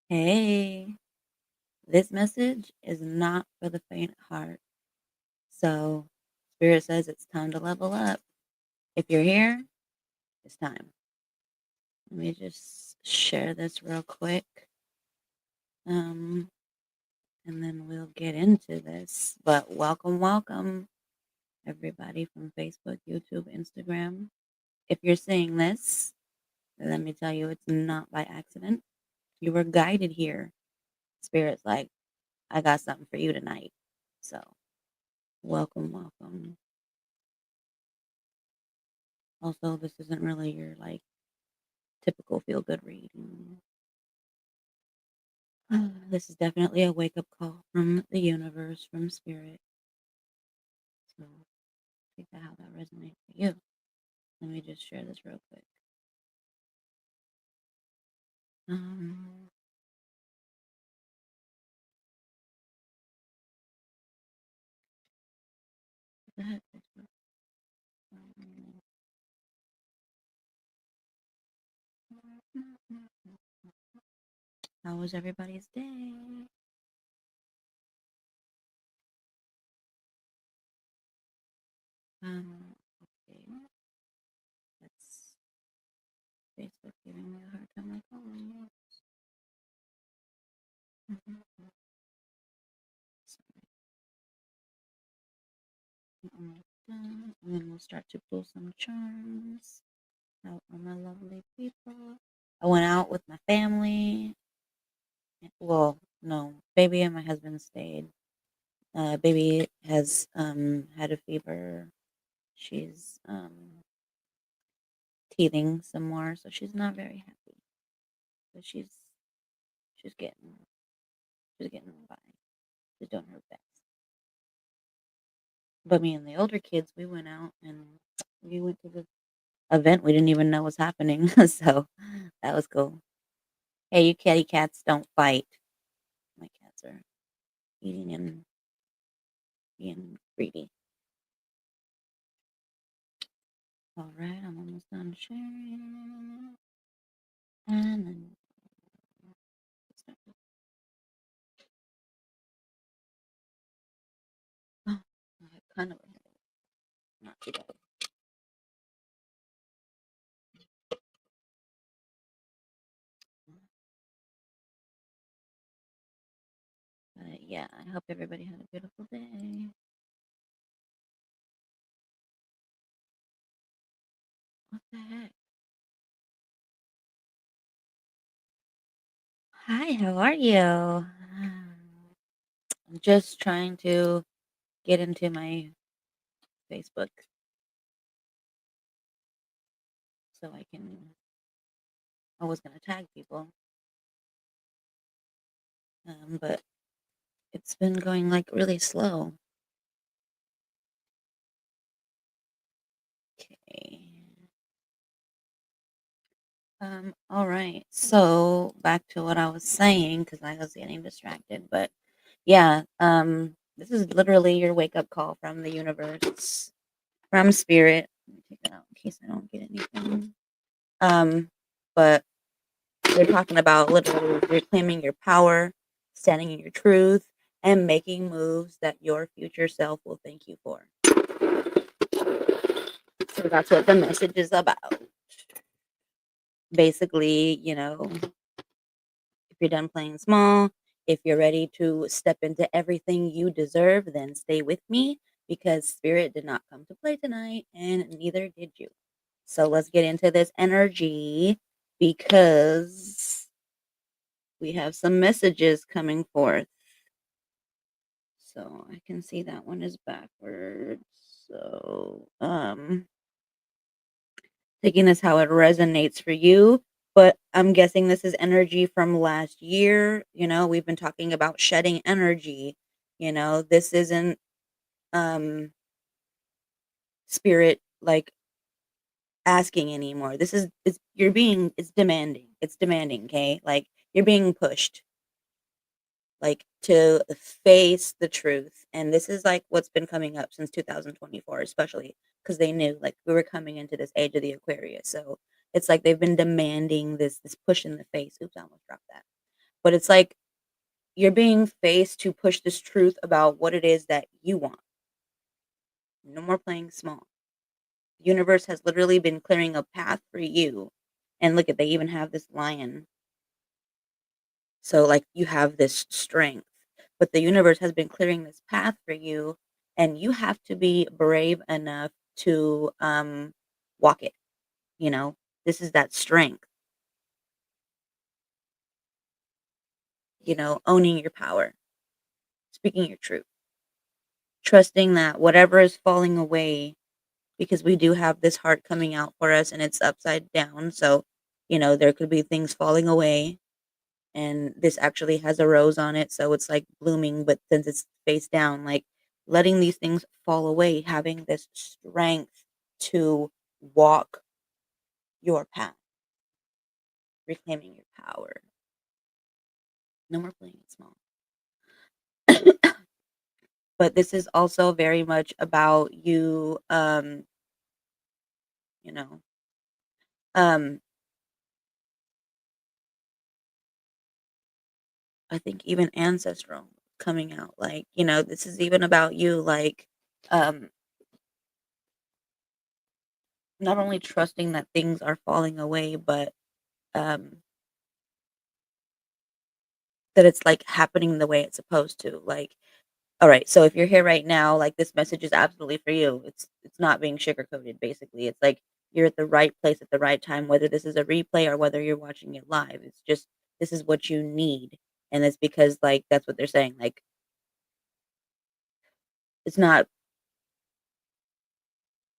Hey, this message is not for the faint of heart. So, Spirit says it's time to level up. If you're here, it's time. Let me just share this real quick. And then we'll get into this. But welcome, everybody from Facebook, YouTube, Instagram. If you're seeing this, let me tell you, it's not by accident. You were guided here. Spirit's like, I got something for you tonight. So, welcome. Also, this isn't really your typical feel good reading. This is definitely a wake up call from the universe, from spirit. So take that how that resonates for you. Let me just share this real quick. What the heck, Facebook? How was everybody's day? Okay. That's Facebook giving me a hard time like always. Almost done. And then we'll start to pull some charms out on my lovely people. I went out with my family. Well, no, baby and my husband stayed. Baby has had a fever. She's teething some more, so she's not very happy. But she's getting by. She's doing her best. But me and the older kids, we went out and we went to the event we didn't even know was happening. So that was cool. Hey, you kitty cats don't fight. My cats are eating and being greedy. All right, I'm almost done sharing. And then oh, I kind of not too bad. But yeah, I hope everybody had a beautiful day. What the heck? Hi, how are you? I'm just trying to get into my Facebook so I can. I was gonna tag people, but it's been going like really slow. Okay. All right. So back to what I was saying because I was getting distracted. But yeah, this is literally your wake up call from the universe, from spirit. Let me take that out in case I don't get anything. But they're talking about literally reclaiming your power, standing in your truth, and making moves that your future self will thank you for. So that's what the message is about. Basically, if you're done playing small, if you're ready to step into everything you deserve, then stay with me because spirit did not come to play tonight and neither did you. So let's get into this energy because we have some messages coming forth. So I can see that one is backwards. So, taking this how it resonates for you, but I'm guessing this is energy from last year. We've been talking about shedding energy. This isn't spirit like asking anymore. This is it's demanding. It's demanding, okay? Like you're being pushed like to face the truth. And this is like what's been coming up since 2024, especially because they knew like we were coming into this age of the Aquarius. So it's like they've been demanding this push in the face. Oops, I almost dropped that. but it's like you're being faced to push this truth about what it is that you want. No more playing small. The universe has literally been clearing a path for you. And look at, they even have this lion. So like you have this strength, but the universe has been clearing this path for you, and you have to be brave enough to walk it, you know. This is that strength, owning your power, speaking your truth, trusting that whatever is falling away, because we do have this heart coming out for us and it's upside down. So, there could be things falling away, and this actually has a rose on it, so it's like blooming, but since it's face down, like letting these things fall away, having this strength to walk your path, reclaiming your power. No more playing it small. But this is also very much about you, you know, um, I think even ancestral coming out, like, this is even about you, like, um, not only trusting that things are falling away, but um that it's, like, happening the way it's supposed to, like, alright, so if you're here right now, like, this message is absolutely for you. It's not being sugar-coated, basically. It's like you're at the right place at the right time, whether this is a replay or whether you're watching it live. It's just this is what you need, and it's because, like, that's what they're saying, like, it's not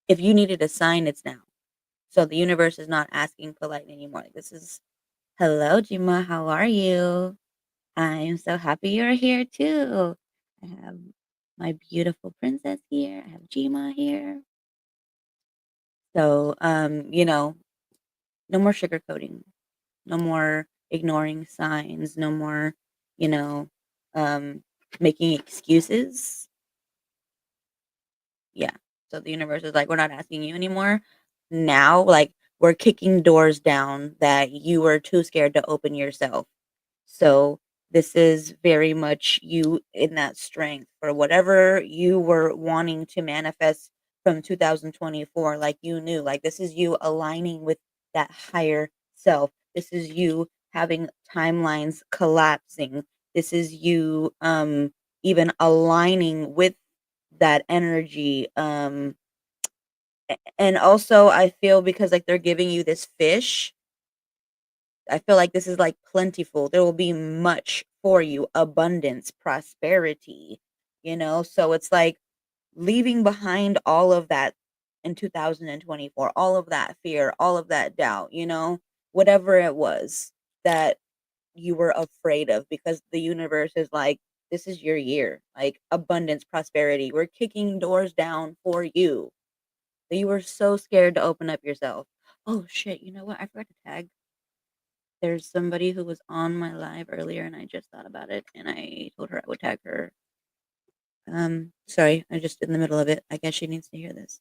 if you needed a sign, it's now. So the universe is not asking politely anymore. Like, this is, "Hello, Jima, how are you? I am so happy you're here too. I have my beautiful princess here. I have Jima here." So, no more sugarcoating, no more ignoring signs, no more, you know, um, making excuses. Yeah. So the universe is like, we're not asking you anymore. Now, like, we're kicking doors down that you were too scared to open yourself. So this is very much you in that strength for whatever you were wanting to manifest from 2024. Like, you knew, like, this is you aligning with that higher self. This is you having timelines collapsing. This is you even aligning with that energy. And also I feel because like they're giving you this fish, I feel like this is, like, plentiful. There will be much for you, abundance, prosperity, So it's like leaving behind all of that in 2024, all of that fear, all of that doubt, whatever it was that you were afraid of, because the universe is like, "This is your year." Like, abundance, prosperity. We're kicking doors down for you that you were so scared to open up yourself. Oh, shit, you know what? I forgot to tag. There's somebody who was on my live earlier, and I just thought about it, and I told her I would tag her. Sorry, I'm just in the middle of it. I guess she needs to hear this.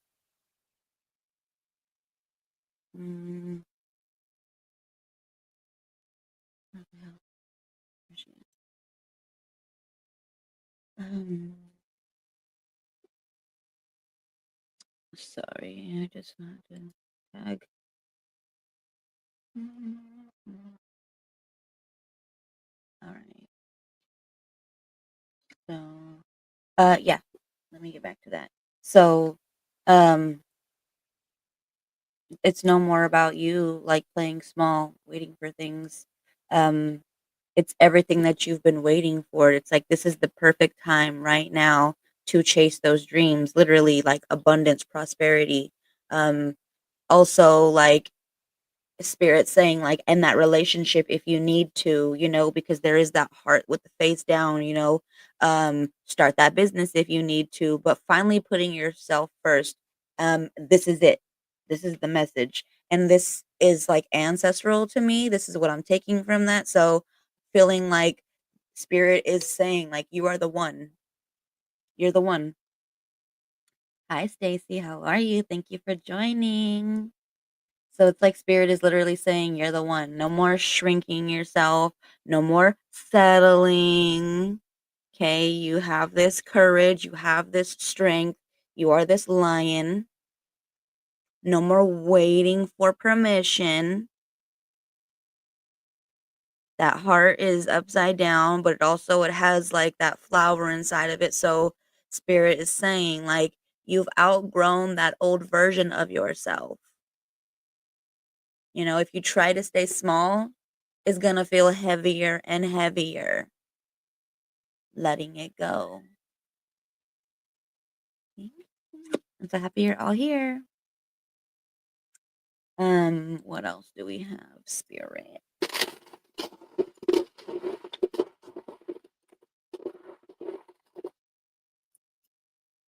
Mm, what the hell? Where is she at? Sorry, I just wanted to tag. All right. So, yeah. Let me get back to that. So, um, it's no more about you like playing small, waiting for things. Um, it's everything that you've been waiting for. It's like this is the perfect time right now to chase those dreams, literally like abundance, prosperity. Also like spirit saying like end that relationship if you need to, because there is that heart with the face down, start that business if you need to, but finally putting yourself first. This is it. This is the message, and this is like ancestral to me. This is what I'm taking from that. So feeling like spirit is saying like you are the one. You're the one. Hi Stacy, how are you? Thank you for joining. So it's like spirit is literally saying you're the one. No more shrinking yourself, no more settling. Okay, you have this courage, you have this strength, you are this lion. No more waiting for permission. That heart is upside down, but it has like that flower inside of it. So spirit is saying like you've outgrown that old version of yourself. If you try to stay small, it's going to feel heavier and heavier. Letting it go. I'm so happy you're all here. What else do we have? Spirit.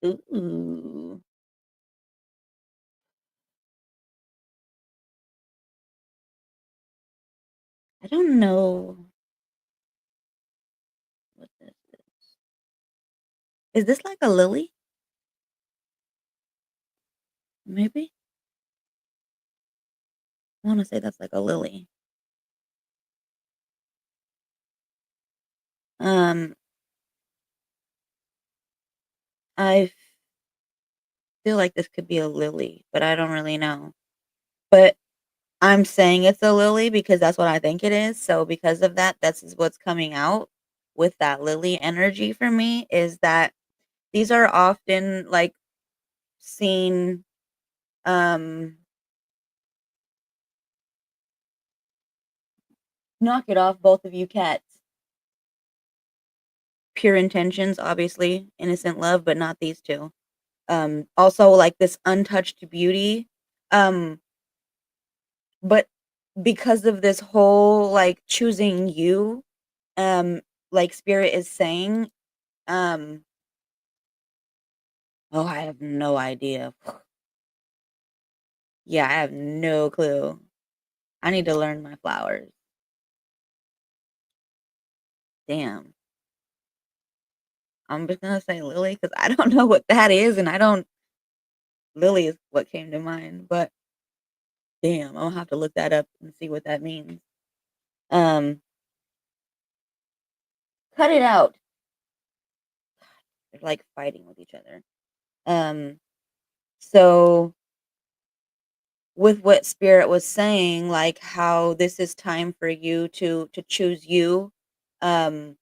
Ooh. I don't know what this is. Is this like a lily? Maybe? I want to say that's like a lily. Um, I feel like this could be a lily, but I don't really know. But I'm saying it's a lily because that's what I think it is. So because of that, that's what's coming out with that lily energy for me is that these are often like seen um knock it off both of you cats. Pure intentions, obviously, innocent love, but not these two. Also like this untouched beauty. Um but because of this whole like choosing you, um like spirit is saying, um oh, I have no idea. Yeah, I have no clue. I need to learn my flowers. Damn. I'm just gonna say lily because I don't know what that is, and I don't. Lily is what came to mind, but damn, I'll have to look that up and see what that means. Um, cut it out. They're like fighting with each other. Um, so with what spirit was saying, like how this is time for you to choose you, um,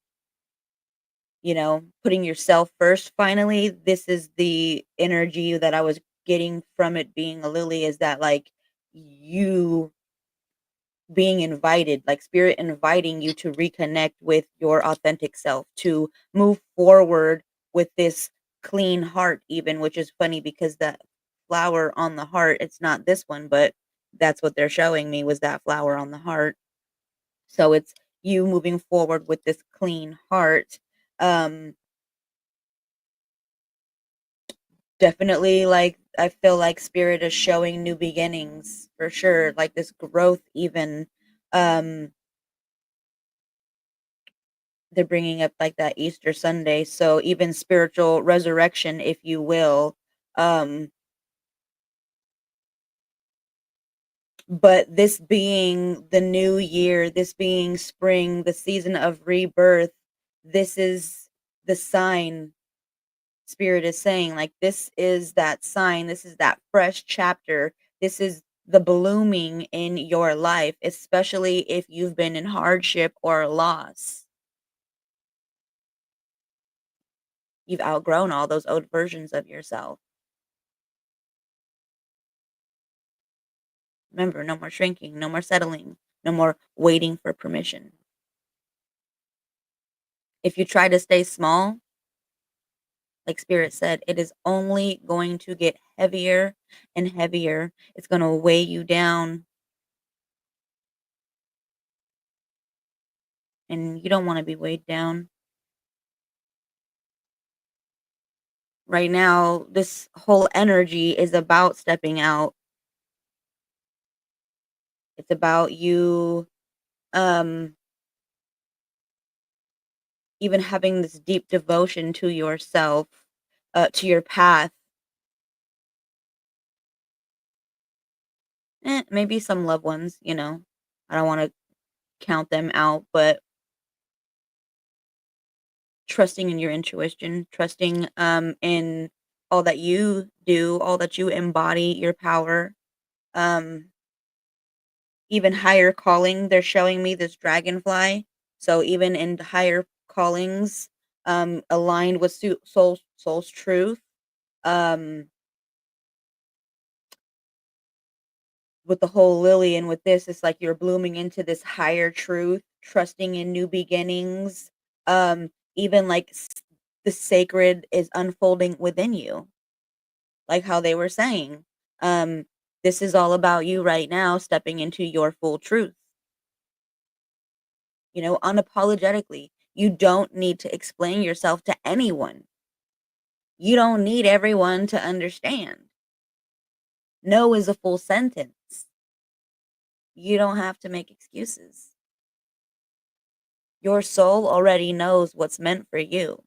putting yourself first. Finally, this is the energy that I was getting from it being a lily. Is that like you being invited, like spirit inviting you to reconnect with your authentic self, to move forward with this clean heart, even, which is funny because that flower on the heart, it's not this one, but that's what they're showing me was that flower on the heart. So it's you moving forward with this clean heart. Um, Definitely, like, I feel like spirit is showing new beginnings for sure, like this growth even. Um, they're bringing up like that Easter Sunday, so even spiritual resurrection, if you will. Um, but this being the new year, this being spring, the season of rebirth, this is the sign spirit is saying, like, this is that sign, this is that fresh chapter, this is the blooming in your life, especially if you've been in hardship or loss. You've outgrown all those old versions of yourself. Remember, no more shrinking, no more settling, no more waiting for permission. If you try to stay small, like spirit said, it is only going to get heavier and heavier. It's going to weigh you down, and you don't want to be weighed down. Right now, this whole energy is about stepping out. It's about you um even having this deep devotion to yourself, to your path, Maybe some loved ones, I don't want to count them out, but trusting in your intuition, trusting in all that you do, all that you embody, your power. Um, Even higher calling, they're showing me this dragonfly. So even in higher callings, aligned with soul's truth, um, with the whole lily and with this, it's like you're blooming into this higher truth, trusting in new beginnings. Even like the sacred is unfolding within you, like how they were saying. Um, this is all about you right now, stepping into your full truth, unapologetically. You don't need to explain yourself to anyone. You don't need everyone to understand. No is a full sentence. You don't have to make excuses. Your soul already knows what's meant for you.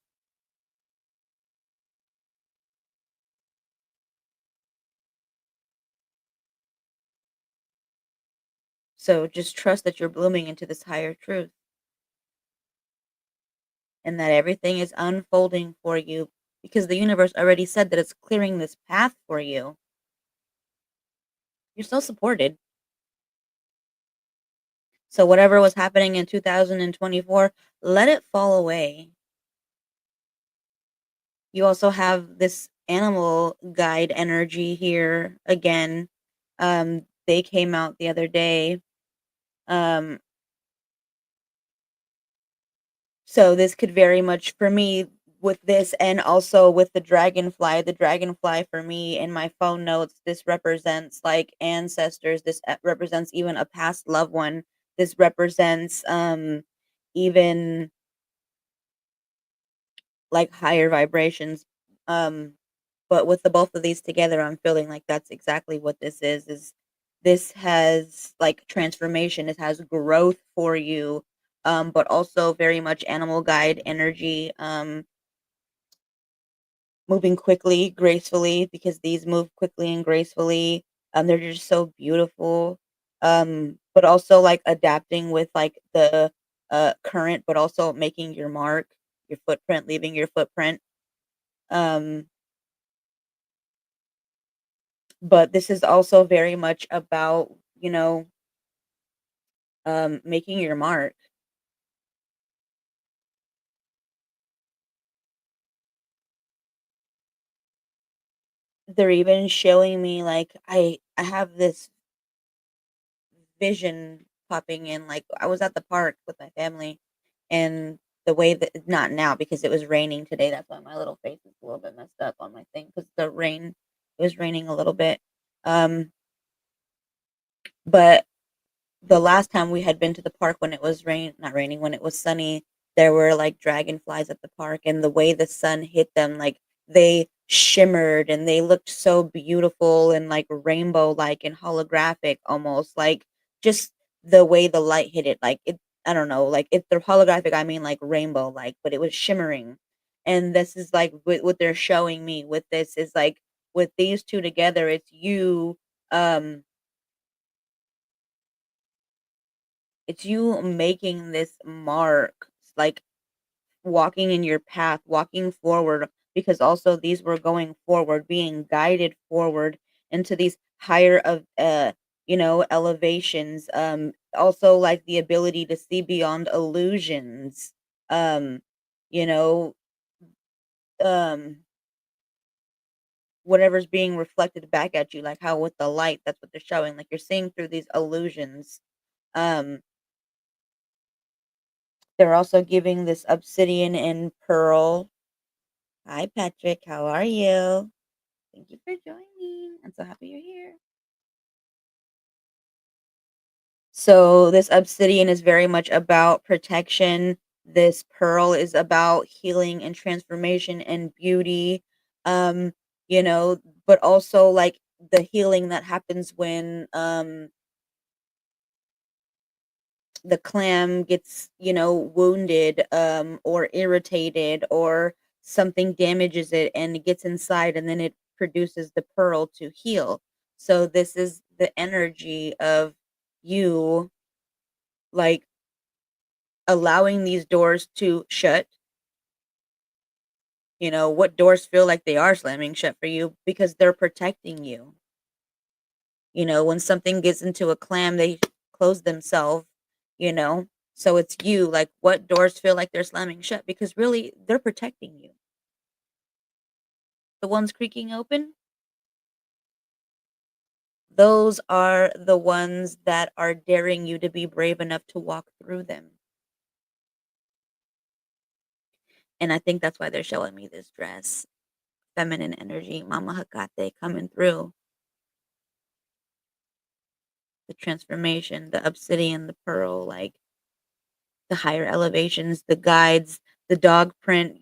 So just trust that you're blooming into this higher truth and that everything is unfolding for you because the universe already said that it's clearing this path for you. You're so supported. So whatever was happening in 2024, let it fall away. You also have this animal guide energy here again. They came out the other day. Um, so this could very much for me with this and also with the dragonfly. The dragonfly for me in my phone notes, this represents like ancestors. This represents even a past loved one. This represents even like higher vibrations. Um, but with the both of these together, I'm feeling like that's exactly what this is this has like transformation, it has growth for you, but also very much animal guide energy, moving quickly, gracefully, because these move quickly and gracefully. They're just so beautiful. But also like adapting with like the current, but also making your mark, your footprint, leaving your footprint. Um, but this is also very much about, making your mark. They're even showing me like I have this vision popping in. Like I was at the park with my family, and the way that not now because it was raining today. That's why my little face is a little bit messed up on my thing because the rain. It was raining a little bit. Um, but the last time we had been to the park when it was not raining, when it was sunny, there were like dragonflies at the park, and the way the sun hit them, like they shimmered and they looked so beautiful and like rainbow like and holographic almost, like just the way the light hit it, like it, I don't know, like if they're holographic, I mean like rainbow like, but it was shimmering. And this is like what they're showing me with this is like with these two together, um it's you making this mark, like walking in your path, walking forward, because also these were going forward, being guided forward into these higher of elevations. Also like the ability to see beyond illusions. Um, you know, um whatever's being reflected back at you, like how with the light, that's what they're showing. Like you're seeing through these illusions. Um, They're also giving this obsidian and pearl. Hi, Patrick. How are you? Thank you for joining. I'm so happy you're here. So, this obsidian is very much about protection. This pearl is about healing and transformation and beauty. Um, you know, but also like the healing that happens when the clam gets, wounded, or irritated, or something damages it and it gets inside and then it produces the pearl to heal. So this is the energy of you, like, allowing these doors to shut. What doors feel like they are slamming shut for you because they're protecting you. When something gets into a clam, they close themselves, you know? So it's you, like, what doors feel like they're slamming shut because really they're protecting you. The ones creaking open, those are the ones that are daring you to be brave enough to walk through them. And I think that's why they're showing me this dress. Feminine energy, Mama Hakate coming through. The transformation, the obsidian, the pearl, like the higher elevations, the guides, the dog print,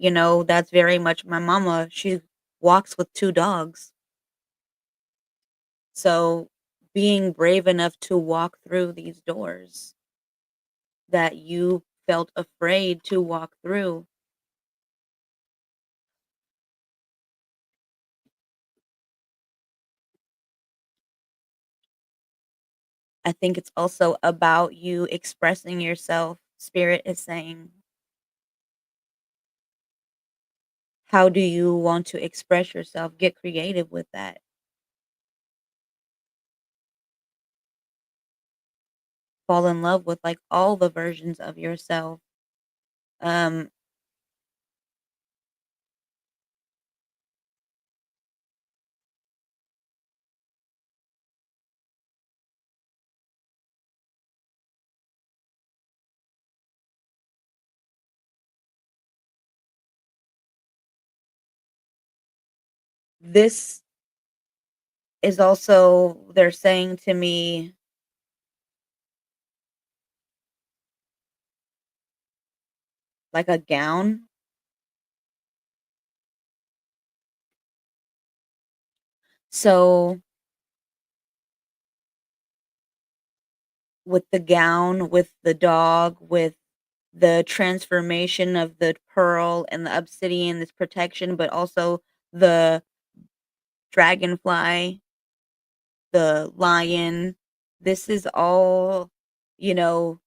that's very much my mama. She walks with 2 dogs. So being brave enough to walk through these doors that you felt afraid to walk through, I think it's also about you expressing yourself. Spirit is saying, how do you want to express yourself? Get creative with that. Fall in love with, like, all the versions of yourself. Um, this is also, they're saying to me, like a gown. So with the gown, with the dog, with the transformation of the pearl and the obsidian, this protection, but also the dragonfly, the lion. This is all, you know,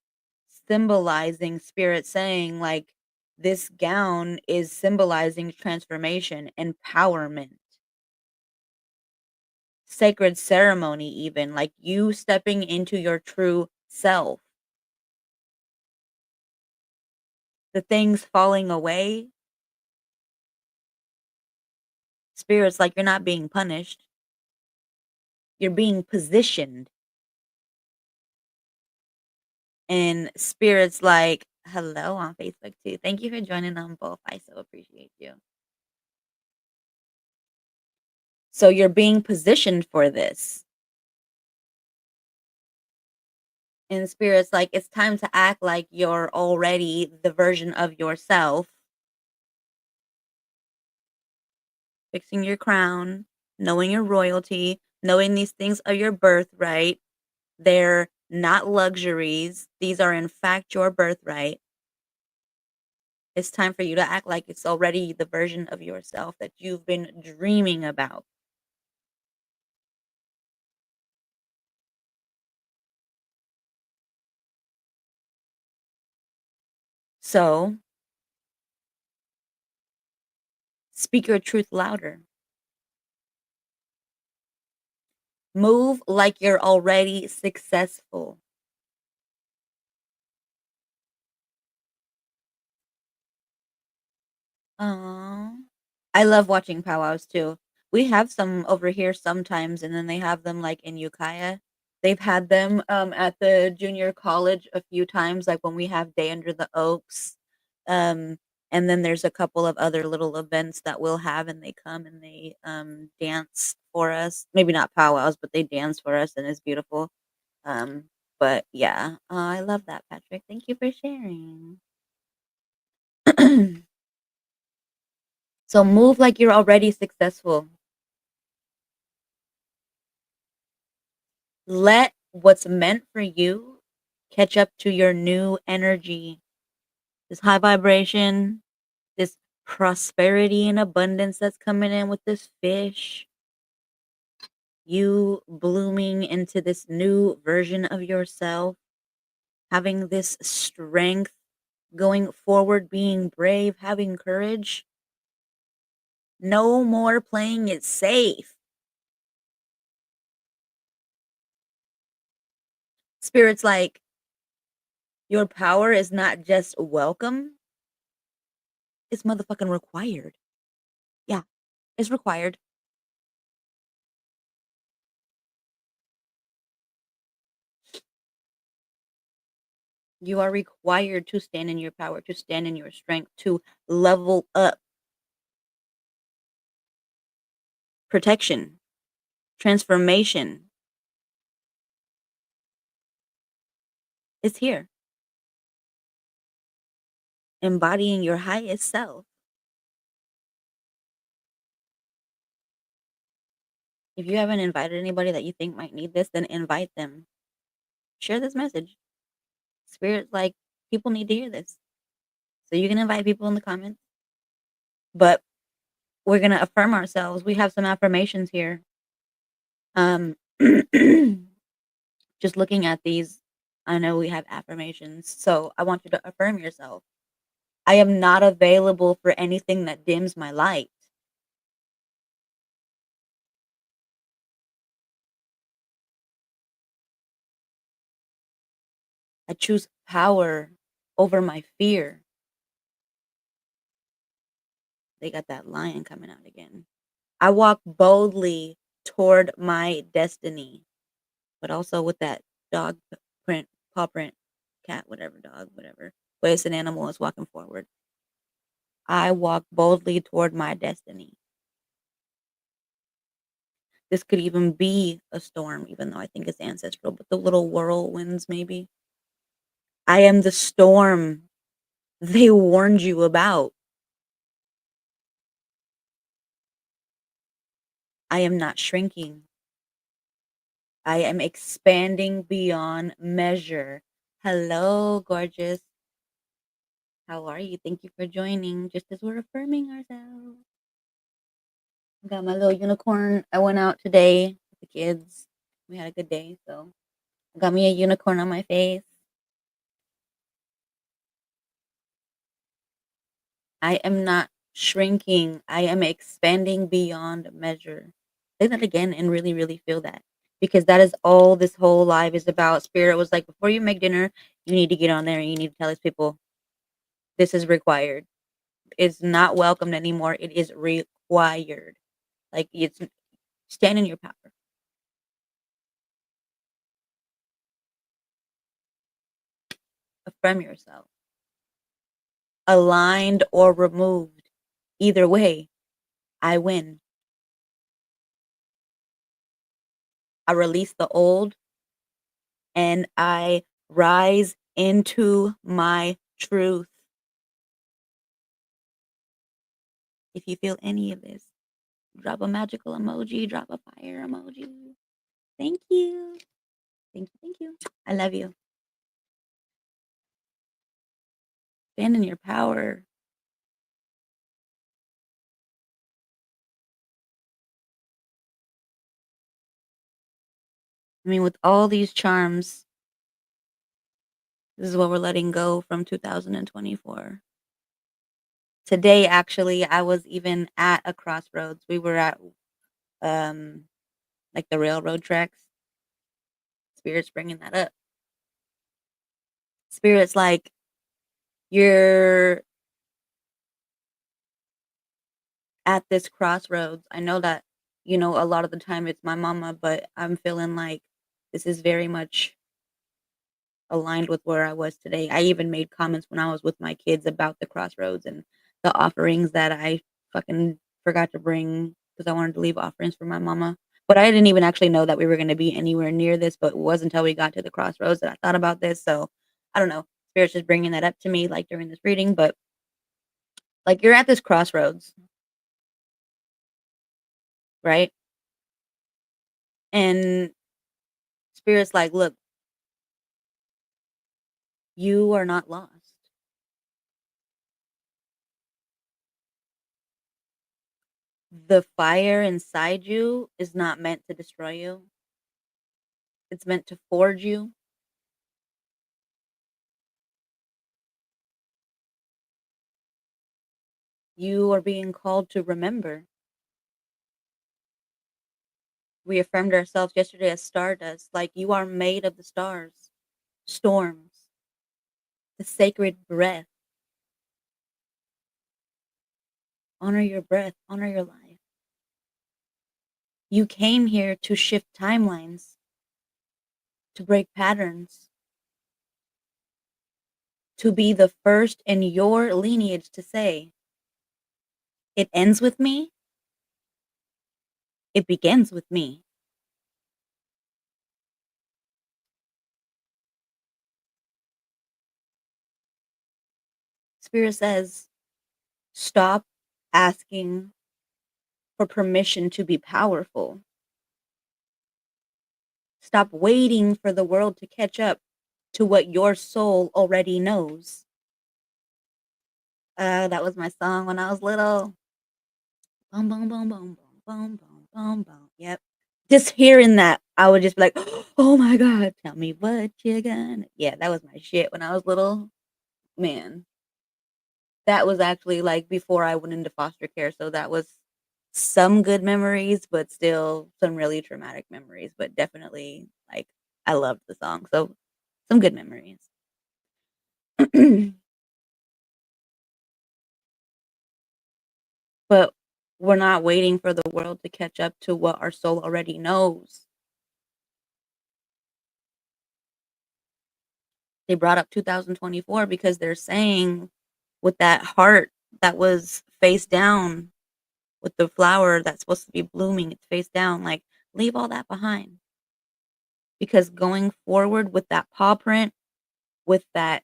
symbolizing spirit saying, like, this gown is symbolizing transformation, empowerment, sacred ceremony, even like you stepping into your true self, the things falling away. Spirits like, you're not being punished, you're being positioned. And spirits like, hello on Facebook too. Thank you for joining on both. I so appreciate you. So you're being positioned for this. And spirits like, it's time to act like you're already the version of yourself, fixing your crown, knowing your royalty, knowing these things are your birthright. They're not luxuries. These are in fact your birthright. It's time for you to act like it's already the version of yourself that you've been dreaming about. So speak your truth louder. Move like you're already successful. Aw. I love watching powwows too. We have some over here sometimes, and then they have them, like, in Ukiah. They've had them, at the junior college a few times, like, when we have Day Under the Oaks, um, and then there's a couple of other little events that we'll have, and they come and they, dance for us. Maybe not powwows, but they dance for us, and it's beautiful. Um, but yeah, I love that, Patrick. Thank you for sharing. So move like you're already successful. Let what's meant for you catch up to your new energy, this high vibration, this prosperity and abundance that's coming in with this fish. you blooming into this new version of yourself, having this strength, going forward, being brave, having courage. No more playing it safe. Spirit's like, your power is not just welcome, it's motherfucking required. Yeah, it's required. You are required to stand in your power, to stand in your strength, to level up. Protection, transformation is here. Embodying your highest self. If you haven't invited anybody that you think might need this, then invite them. Share this message. Spirit's like, people need to hear this. So you can invite people in the comments. But we're going to affirm ourselves. We have some affirmations here. Um, just looking at these, I know we have affirmations. So I want you to affirm yourself. I am not available for anything that dims my light. I choose power over my fear. They got that lion coming out again. I walk boldly toward my destiny, but also with that dog print, paw print, cat, whatever, dog, whatever. But it's an animal, it's walking forward. I walk boldly toward my destiny. This could even be a storm, even though I think it's ancestral, but the little whirlwinds, maybe. I am the storm they warned you about. I am not shrinking. I am expanding beyond measure. Hello, gorgeous. How are you? Thank you for joining. Just as we're affirming ourselves. Got my little unicorn. I went out today with the kids. We had a good day, so I got me a unicorn on my face. I am not shrinking. I am expanding beyond measure. Say that again and really, really feel that. Because that is all this whole life is about. Spirit was like, before you make dinner, you need to get on there and you need to tell these people this is required. It's not welcomed anymore. It is required. Like it's stand in your power. Affirm yourself. Aligned or removed. Either way, I win. I release the old and I rise into my truth. If you feel any of this, drop a magical emoji, drop a fire emoji. Thank you. Thank you. Thank you. I love you. Stand in your power. I mean, with all these charms, this is what we're letting go from 2024. Today, actually, I was even at a crossroads. We were at um like the railroad tracks. Spirit's bringing that up. Spirit's like, you're at this crossroads. I know that, a lot of the time it's my mama, but I'm feeling like this is very much aligned with where I was today. I even made comments when I was with my kids about the crossroads and the offerings that I fucking forgot to bring because I wanted to leave offerings for my mama. But I didn't even actually know that we were going to be anywhere near this, but it wasn't until we got to the crossroads that I thought about this. So I don't know. Spirit's just bringing that up to me like during this reading, but like you're at this crossroads, right? And Spirit's like, look, you are not lost. The fire inside you is not meant to destroy you. It's meant to forge you. You are being called to remember. We affirmed ourselves yesterday as stardust, like you are made of the stars, storms, the sacred breath. Honor your breath, honor your life. You came here to shift timelines, to break patterns, to be the first in your lineage to say, it ends with me, it begins with me. Spirit says, stop asking for permission to be powerful. Stop waiting for the world to catch up to what your soul already knows. That was my song when I was little. Boom, boom, boom, boom, boom, boom, boom, boom, boom. Yep. Just hearing that, I would just be like, oh my God, tell me what you gonna. Yeah, that was my shit when I was little. Man, that was actually like before I went into foster care. So that was some good memories, but still some really traumatic memories. But definitely, like, I loved the song. So some good memories. But we're not waiting for the world to catch up to what our soul already knows. They brought up 2024 because they're saying with that heart that was face down, with the flower that's supposed to be blooming, it's face down, like leave all that behind. Because going forward with that paw print, with that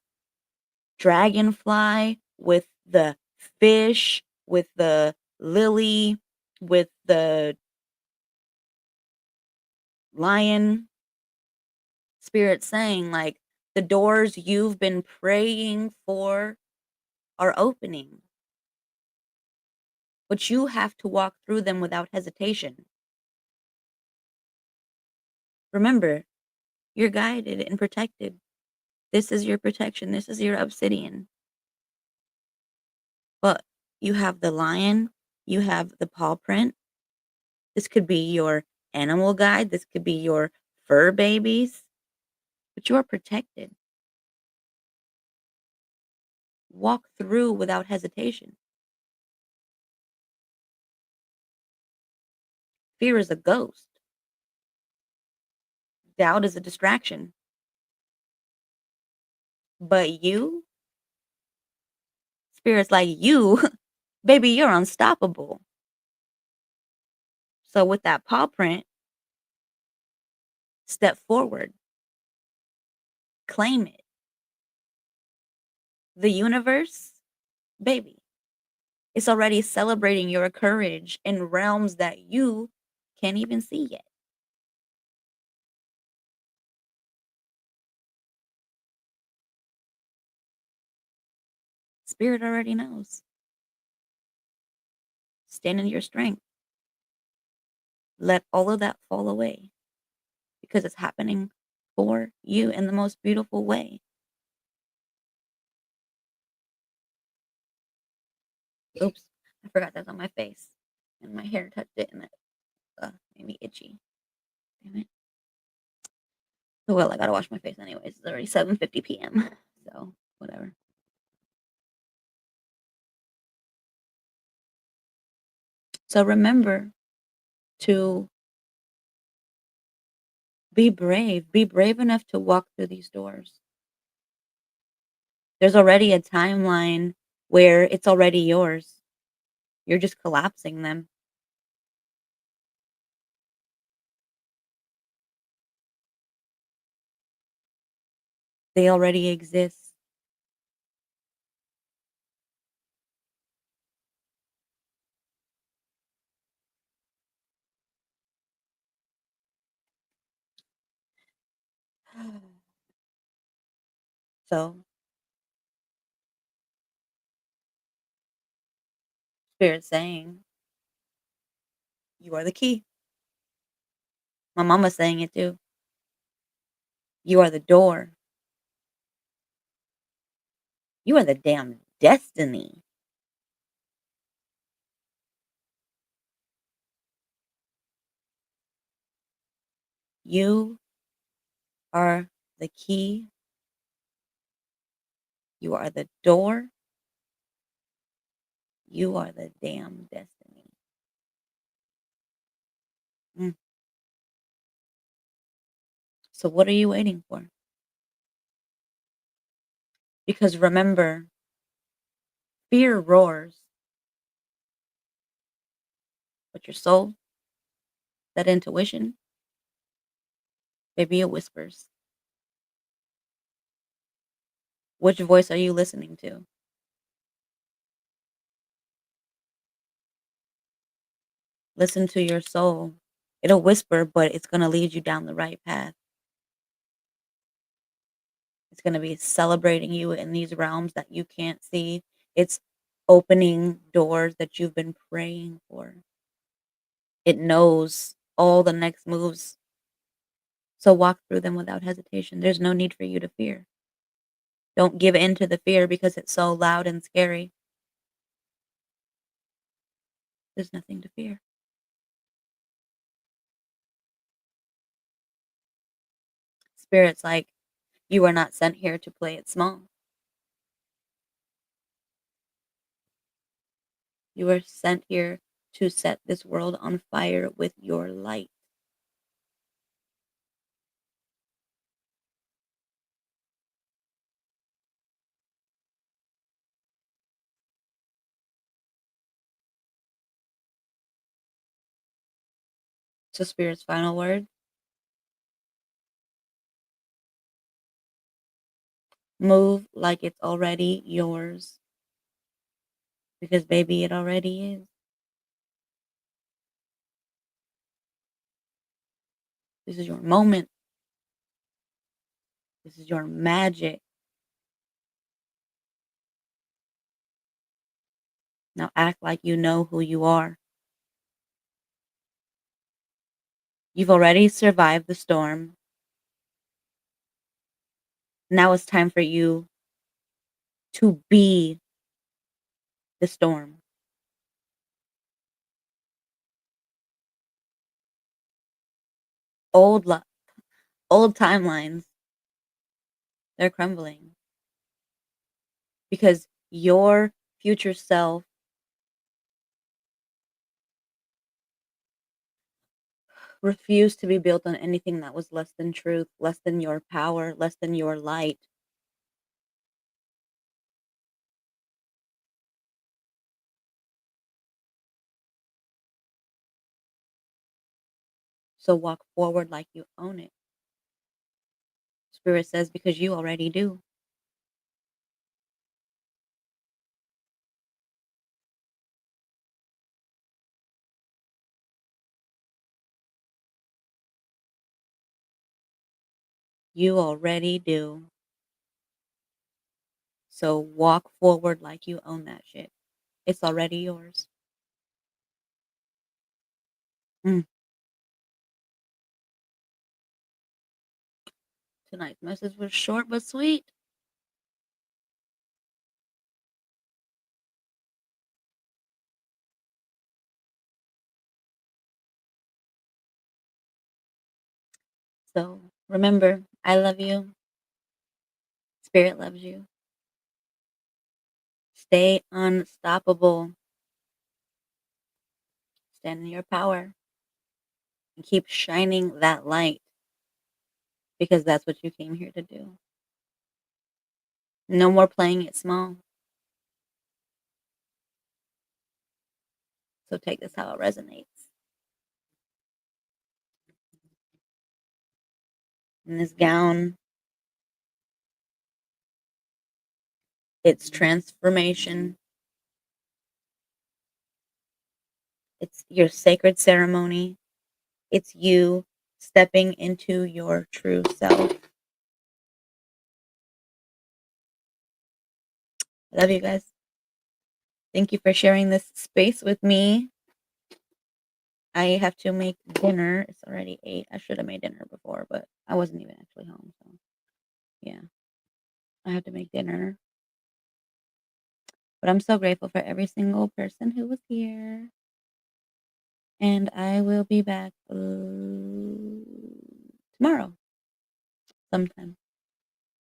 dragonfly, with the fish, with the lily, with the lion, spirit saying like the doors you've been praying for are opening, but you have to walk through them without hesitation. Remember, you're guided and protected. This is your protection. This is your obsidian. But you have the lion, you have the paw print. This could be your animal guide. This could be your fur babies, but you are protected. Walk through without hesitation. Fear is a ghost. Doubt is a distraction. But you, spirits like you, baby, you're unstoppable. So with that paw print, step forward, claim it. The universe, baby, it's already celebrating your courage in realms that you can't even see yet. Spirit already knows. Stand in your strength. Let all of that fall away because it's happening for you in the most beautiful way. Oops, I forgot that's on my face and my hair touched it and it made me itchy. Damn it. Oh, well, I gotta wash my face anyways. It's already 7:50 p.m. So, whatever. So, remember to be brave. Be brave enough to walk through these doors. There's already a timeline where it's already yours. You're just collapsing them. They already exist. So, Spirit saying, You are the key. My mama's saying it too. You are the door. You are the damn destiny. You are the key. You are the door. You are the damn destiny. Mm. So what are you waiting for? Because remember, fear roars, but your soul, that intuition, maybe it whispers. Which voice are you listening to? Listen to your soul. It'll whisper, but it's going to lead you down the right path. It's going to be celebrating you in these realms that you can't see. It's opening doors that you've been praying for. It knows all the next moves. So walk through them without hesitation. There's no need for you to fear. Don't give in to the fear because it's so loud and scary. There's nothing to fear. Spirit's like, you are not sent here to play it small. You are sent here to set this world on fire with your light. So Spirit's final word, move like it's already yours. Because baby, it already is. This is your moment. This is your magic. Now act like you know who you are. You've already survived the storm. Now it's time for you to be the storm. Old old timelines, they're crumbling because your future self refused to be built on anything that was less than truth, less than your power, less than your light. So walk forward like you own it. Spirit says because you already do. You already do. So walk forward like you own that shit. It's already yours. Mm. Tonight's message was short but sweet. So remember, I love you. Spirit loves you. Stay unstoppable. Stand in your power and keep shining that light because that's what you came here to do. No more playing it small. So take this how it resonates. In this gown, it's transformation. It's your sacred ceremony. It's you stepping into your true self. I love you guys. Thank you for sharing this space with me. I have to make dinner. It's already 8. I should have made dinner before, but I wasn't even actually home, so yeah. I have to make dinner. But I'm so grateful for every single person who was here. And I will be back tomorrow sometime.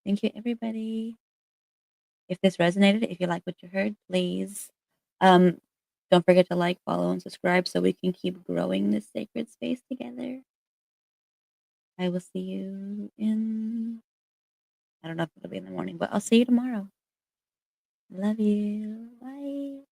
Thank you, everybody. If this resonated, if you like what you heard, please um, don't forget to like, follow, and subscribe so we can keep growing this sacred space together. I will see you in, I don't know if it'll be in the morning, but I'll see you tomorrow. Love you. Bye.